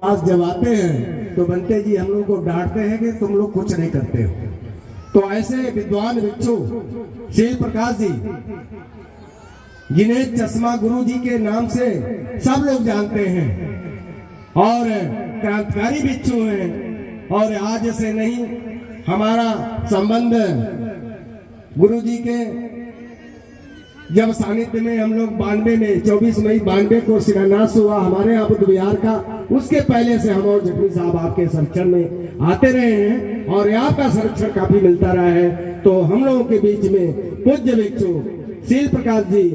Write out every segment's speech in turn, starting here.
पास जब आते हैं तो बंते जी हम लोग को डांटते हैं कि तुम लोग कुछ नहीं करते हो। तो ऐसे विद्वान भिक्षु शील प्रकाश जी, जिन्हें चश्मा गुरु जी के नाम से सब लोग जानते हैं और क्रांतिकारी भिक्षु हैं, और आज से नहीं हमारा संबंध गुरु जी के जब सानिध्य में हम लोग 92 में 24 मई 92 को शिलान्यास हुआ हमारे यहाँ बुद्ध विहार का, उसके पहले से हम और जटनी साहब आपके संरक्षण में आते रहे हैं और यहाँ का संरक्षण काफी मिलता रहा है। तो हम लोगों के बीच में पूज्य भिक्षु शील प्रकाश जी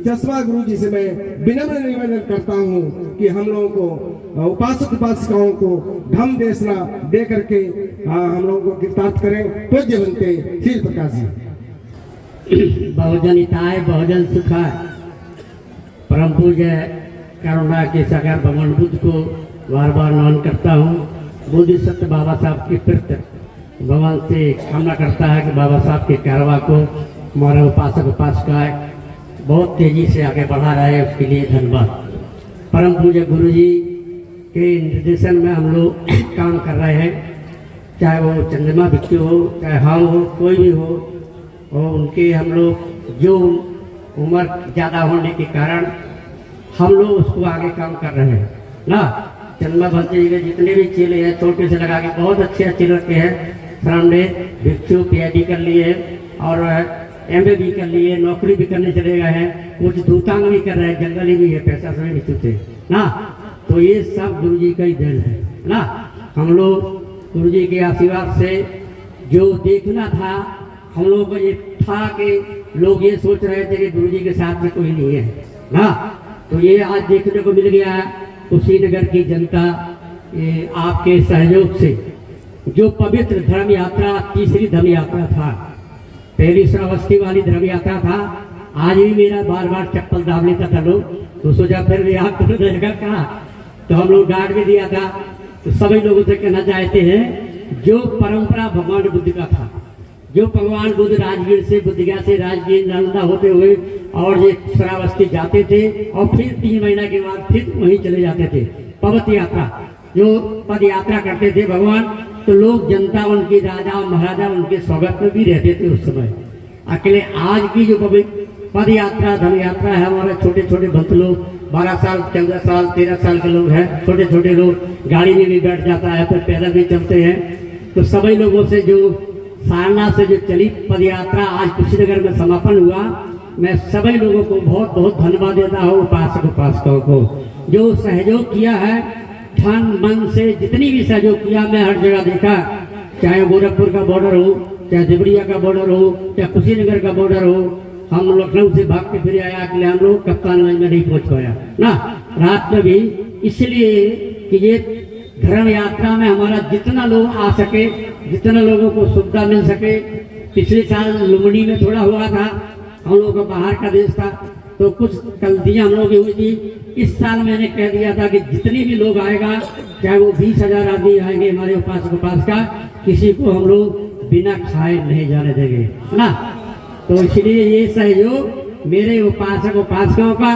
चश्मा गुरु जी से मैं विनम्र निवेदन करता हूँ कि हम लोगों को उपासक उपासिकाओं को धम्म देशना दे करके हम लोगों को गिरफ्तार करें। पूज्य बनते शील प्रकाश जी। बहुजन हिताय बहुजन सुखाय। परम पूज्य करुणा के सागर भगवान बुद्ध को बार बार नमन करता हूँ। बुद्ध सत्य बाबा साहब के प्रति भगवान से कामना करता है कि बाबा साहब के कारवा को हमारे उपासक उपासिकाएं बहुत तेजी से आगे बढ़ा रहे हैं, उसके लिए धन्यवाद। परम पूज्य गुरु जी के निर्देशन में हम लोग काम कर रहे हैं, चाहे वो चंद्रमा भिक्षु हो, चाहे हम हो, कोई भी हो, और उनके हम लोग जो उम्र ज़्यादा होने के कारण हम लोग उसको आगे काम कर रहे हैं ना। चंद्रमा भंते जी के जितने भी चेले हैं छोटे से लगा के बहुत अच्छे लड़के हैं। सामने भिक्षु PhD कर लिए और MA भी कर लिए, नौकरी भी करने चले गए हैं, कुछ दूतांग भी कर रहे हैं, जंगली भी है, पैसा सभी भिक्षु थे ना। तो ये सब गुरु जी का ही देन है ना। हम लोग गुरु जी के आशीर्वाद से जो देखना था, हम लोगों को ये था कि लोग ये सोच रहे थे कि गुरु जी के साथ में कोई नहीं है ना, तो ये आज देखने को मिल गया है। कुशीनगर की जनता ये आपके सहयोग से जो पवित्र धर्म यात्रा, तीसरी धर्म यात्रा था, पहली श्रावस्ती वाली धर्म यात्रा था, आज भी मेरा बार बार चप्पल दाब लेता था लोग, तो सोचा फिर भी आप तो रहेगा कहा, तो हम लोग डांट भी दिया था। तो सभी लोगों से कहना चाहते हैं जो परंपरा भगवान बुद्ध का था, जो भगवान बुद्ध राजगीर से बुद्धगया से राजगीर नालंदा होते हुए और ये श्रावस्ती जाते थे और फिर 3 महीना के बाद फिर वहीं चले जाते थे। पद यात्रा, जो पद यात्रा करते थे भगवान, तो लोग जनता उनके राजा महाराजा उनके स्वागत में भी रहते थे उस समय। अकेले आज की जो पद यात्रा धर्म यात्रा है, हमारे छोटे छोटे भक्त लोग 12 साल 14 साल 13 साल के लोग हैं, छोटे छोटे लोग गाड़ी में भी बैठ जाता है, फिर पैदल भी चलते हैं। तो सभी लोगों से जो सारनाथ से जो चली पद यात्रा आज कुशीनगर में समापन हुआ, मैं सभी लोगों को बहुत बहुत धन्यवाद देता हूँ, उपासक उपासिकाओं को जो सहयोग किया है, धन मन से जितनी भी सहयोग किया। मैं हर जगह देखा, चाहे गोरखपुर का बॉर्डर हो, चाहे देवरिया का बॉर्डर हो, चाहे कुशीनगर का बॉर्डर हो, हम लखनऊ से भाग के फिर आया कि हम लोग कप्तानगंज में नहीं पहुंच पाया ना, रात में भी, इसलिए कि ये धर्म यात्रा में हमारा जितना लोग आ सके, जितना लोगों को सुविधा मिल सके। पिछले साल लुम्बिनी में थोड़ा हुआ था, हम लोगों का बाहर का देश था, तो कुछ गलतियां हम लोगों की हुई थी। इस साल मैंने कह दिया था कि जितनी भी लोग आएगा, चाहे वो 20,000 आदमी आएंगे हमारे उपासक उपासिका, किसी को हम लोग बिना खाए नहीं जाने देंगे ना। तो इसलिए ये सहयोग मेरे उपासक उपासिकाओं का,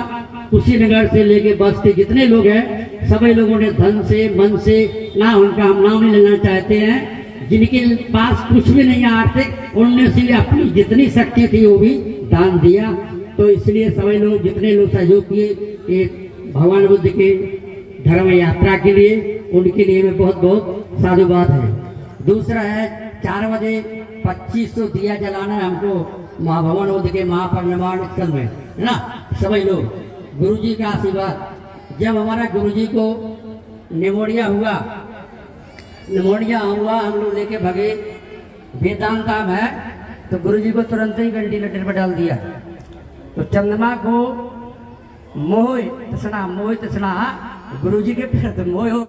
कुशीनगर से लेके बस के जितने लोग हैं, सभी लोगों ने धन से मन से ना, उनका हम नाम नहीं लेना चाहते हैं, जिनके पास कुछ भी नहीं आर्थिक, उनने से अपनी जितनी शक्ति थी वो भी दान दिया। तो इसलिए सभी लोग जितने लोग सहयोग किए भगवान बुद्ध के धर्म यात्रा के लिए, उनके लिए मैं बहुत बहुत साधुवाद है। दूसरा है 4 बजे 2500 दिया जलाना है हमको भगवान बुद्ध के महापरिनिर्वाण स्थल में है ना। सभी लोग गुरु जी का आशीर्वाद, जब हमारा गुरु जी को निमोनिया हुआ, हम लोग लेके भगे वेदांता में, तो गुरु जी को तुरंत ही वेंटिलेटर पर डाल दिया। तो चंद्रमा को मोह तृष्णा गुरु जी के फिर मोह